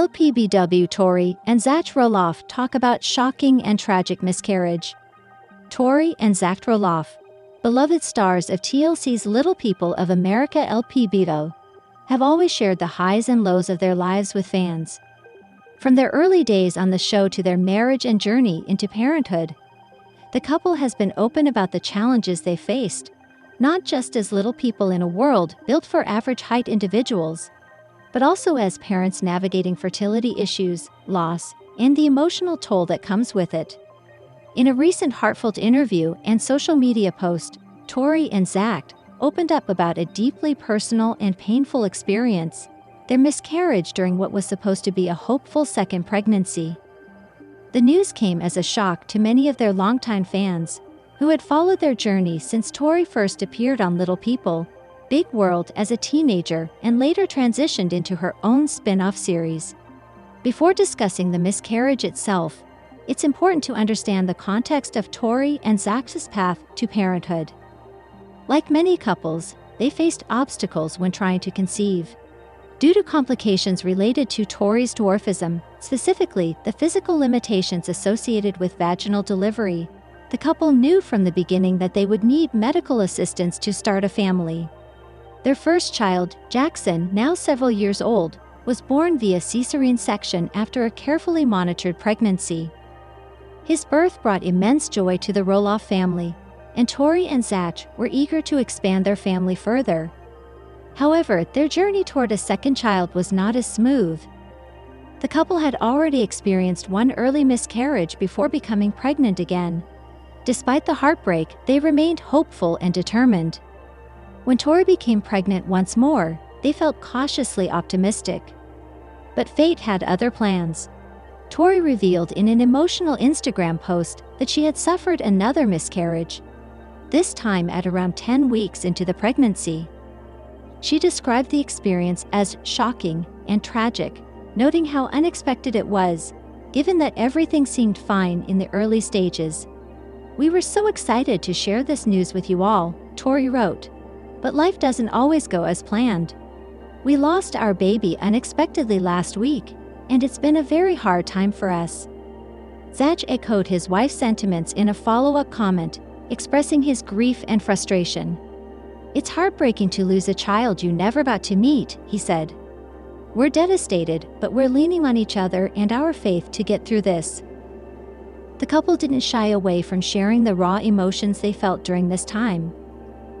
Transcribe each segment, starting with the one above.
LPBW Tori and Zach Roloff talk about shocking and tragic miscarriage. Tori and Zach Roloff, beloved stars of TLC's Little People of America LPBW, have always shared the highs and lows of their lives with fans. From their early days on the show to their marriage and journey into parenthood, the couple has been open about the challenges they faced, not just as little people in a world built for average-height individuals, but also as parents navigating fertility issues, loss, and the emotional toll that comes with it. In a recent heartfelt interview and social media post, Tori and Zach opened up about a deeply personal and painful experience, their miscarriage during what was supposed to be a hopeful second pregnancy. The news came as a shock to many of their longtime fans, who had followed their journey since Tori first appeared on Little People, Big World as a teenager and later transitioned into her own spin-off series. Before discussing the miscarriage itself, it's important to understand the context of Tori and Zach's path to parenthood. Like many couples, they faced obstacles when trying to conceive. Due to complications related to Tori's dwarfism, specifically the physical limitations associated with vaginal delivery, the couple knew from the beginning that they would need medical assistance to start a family. Their first child, Jackson, now several years old, was born via cesarean section after a carefully monitored pregnancy. His birth brought immense joy to the Roloff family, and Tori and Zach were eager to expand their family further. However, their journey toward a second child was not as smooth. The couple had already experienced one early miscarriage before becoming pregnant again. Despite the heartbreak, they remained hopeful and determined. When Tori became pregnant once more, they felt cautiously optimistic. But fate had other plans. Tori revealed in an emotional Instagram post that she had suffered another miscarriage, this time at around 10 weeks into the pregnancy. She described the experience as shocking and tragic, noting how unexpected it was, given that everything seemed fine in the early stages. "We were so excited to share this news with you all," Tori wrote. "But life doesn't always go as planned. We lost our baby unexpectedly last week, and it's been a very hard time for us." Zach echoed his wife's sentiments in a follow-up comment, expressing his grief and frustration. "It's heartbreaking to lose a child you never got to meet," he said. "We're devastated, but we're leaning on each other and our faith to get through this." The couple didn't shy away from sharing the raw emotions they felt during this time.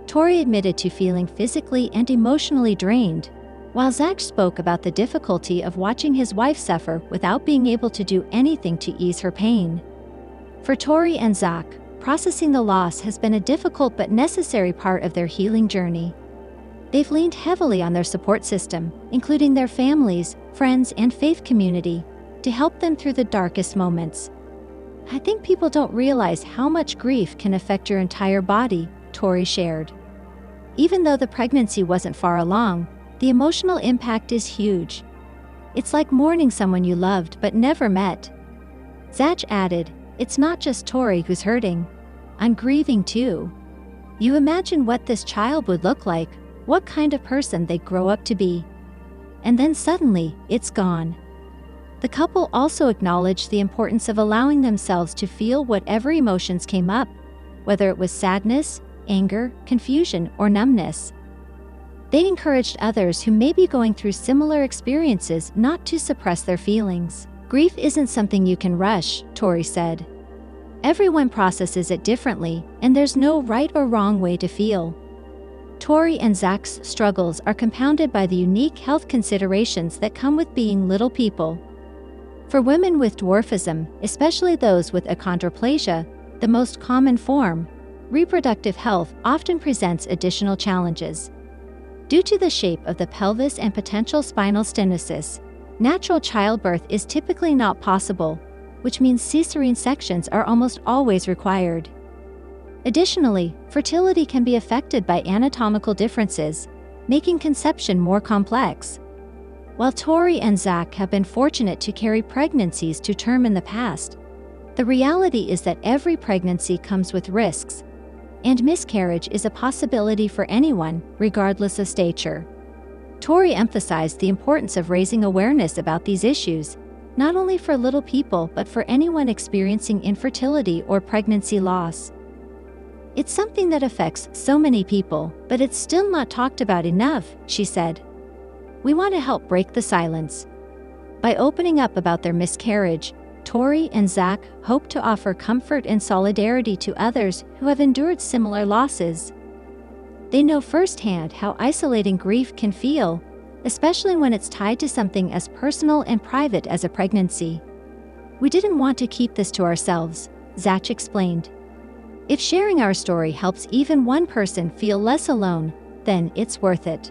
Tori admitted to feeling physically and emotionally drained, while Zach spoke about the difficulty of watching his wife suffer without being able to do anything to ease her pain. For Tori and Zach, processing the loss has been a difficult but necessary part of their healing journey. They've leaned heavily on their support system, including their families, friends, and faith community, to help them through the darkest moments. "I think people don't realize how much grief can affect your entire body," Tori shared. "Even though the pregnancy wasn't far along, the emotional impact is huge. It's like mourning someone you loved but never met." Zach added, "It's not just Tori who's hurting. I'm grieving too. You imagine what this child would look like, what kind of person they'd grow up to be. And then suddenly, it's gone." The couple also acknowledged the importance of allowing themselves to feel whatever emotions came up, whether it was sadness, anger, confusion, or numbness. They encouraged others who may be going through similar experiences not to suppress their feelings. "Grief isn't something you can rush," Tori said. "Everyone processes it differently, and there's no right or wrong way to feel." Tori and Zach's struggles are compounded by the unique health considerations that come with being little people. For women with dwarfism, especially those with achondroplasia, the most common form, reproductive health often presents additional challenges. Due to the shape of the pelvis and potential spinal stenosis, natural childbirth is typically not possible, which means cesarean sections are almost always required. Additionally, fertility can be affected by anatomical differences, making conception more complex. While Tori and Zach have been fortunate to carry pregnancies to term in the past, the reality is that every pregnancy comes with risks, and miscarriage is a possibility for anyone, regardless of stature. Tori emphasized the importance of raising awareness about these issues, not only for little people but for anyone experiencing infertility or pregnancy loss. It's something that affects so many people, but it's still not talked about enough, she said. We want to help break the silence. By opening up about their miscarriage, Tori and Zach hope to offer comfort and solidarity to others who have endured similar losses. They know firsthand how isolating grief can feel, especially when it's tied to something as personal and private as a pregnancy. We didn't want to keep this to ourselves, Zach explained. If sharing our story helps even one person feel less alone, then it's worth it.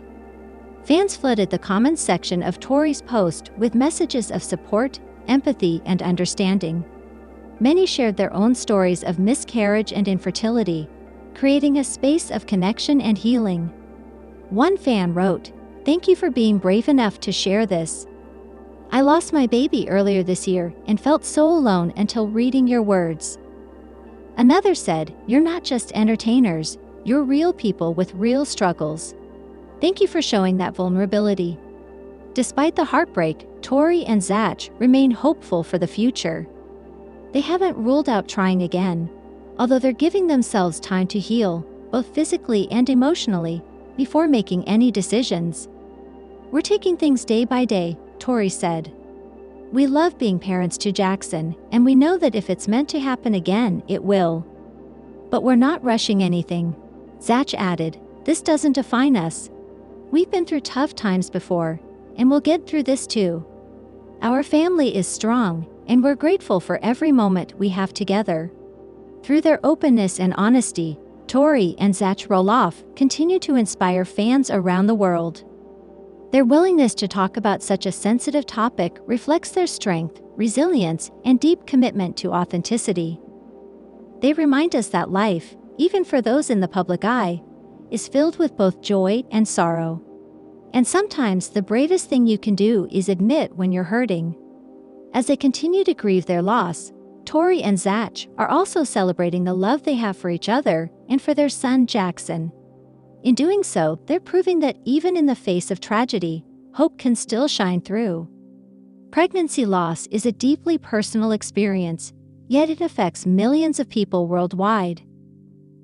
Fans flooded the comments section of Tori's post with messages of support, empathy, and understanding. Many shared their own stories of miscarriage and infertility, creating a space of connection and healing. One fan wrote, "Thank you for being brave enough to share this. I lost my baby earlier this year and felt so alone until reading your words." Another said, "You're not just entertainers, you're real people with real struggles. Thank you for showing that vulnerability." Despite the heartbreak, Tori and Zach remain hopeful for the future. They haven't ruled out trying again, although they're giving themselves time to heal, both physically and emotionally, before making any decisions. "We're taking things day by day," Tori said. "We love being parents to Jackson, and we know that if it's meant to happen again, it will. But we're not rushing anything." Zach added, "This doesn't define us. We've been through tough times before, and we'll get through this too. Our family is strong, and we're grateful for every moment we have together." Through their openness and honesty, Tori and Zach Roloff continue to inspire fans around the world. Their willingness to talk about such a sensitive topic reflects their strength, resilience, and deep commitment to authenticity. They remind us that life, even for those in the public eye, is filled with both joy and sorrow. And sometimes the bravest thing you can do is admit when you're hurting. As they continue to grieve their loss, Tori and Zach are also celebrating the love they have for each other and for their son Jackson. In doing so, they're proving that even in the face of tragedy, hope can still shine through. Pregnancy loss is a deeply personal experience, yet it affects millions of people worldwide.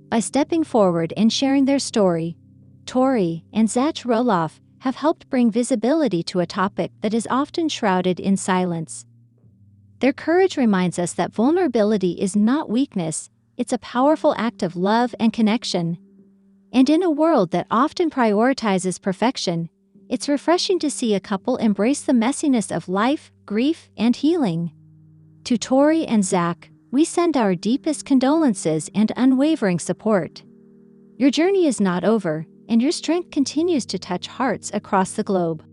By stepping forward and sharing their story, Tori and Zach Roloff have helped bring visibility to a topic that is often shrouded in silence. Their courage reminds us that vulnerability is not weakness, it's a powerful act of love and connection. And in a world that often prioritizes perfection, it's refreshing to see a couple embrace the messiness of life, grief, and healing. To Tori and Zach, we send our deepest condolences and unwavering support. Your journey is not over, and your strength continues to touch hearts across the globe.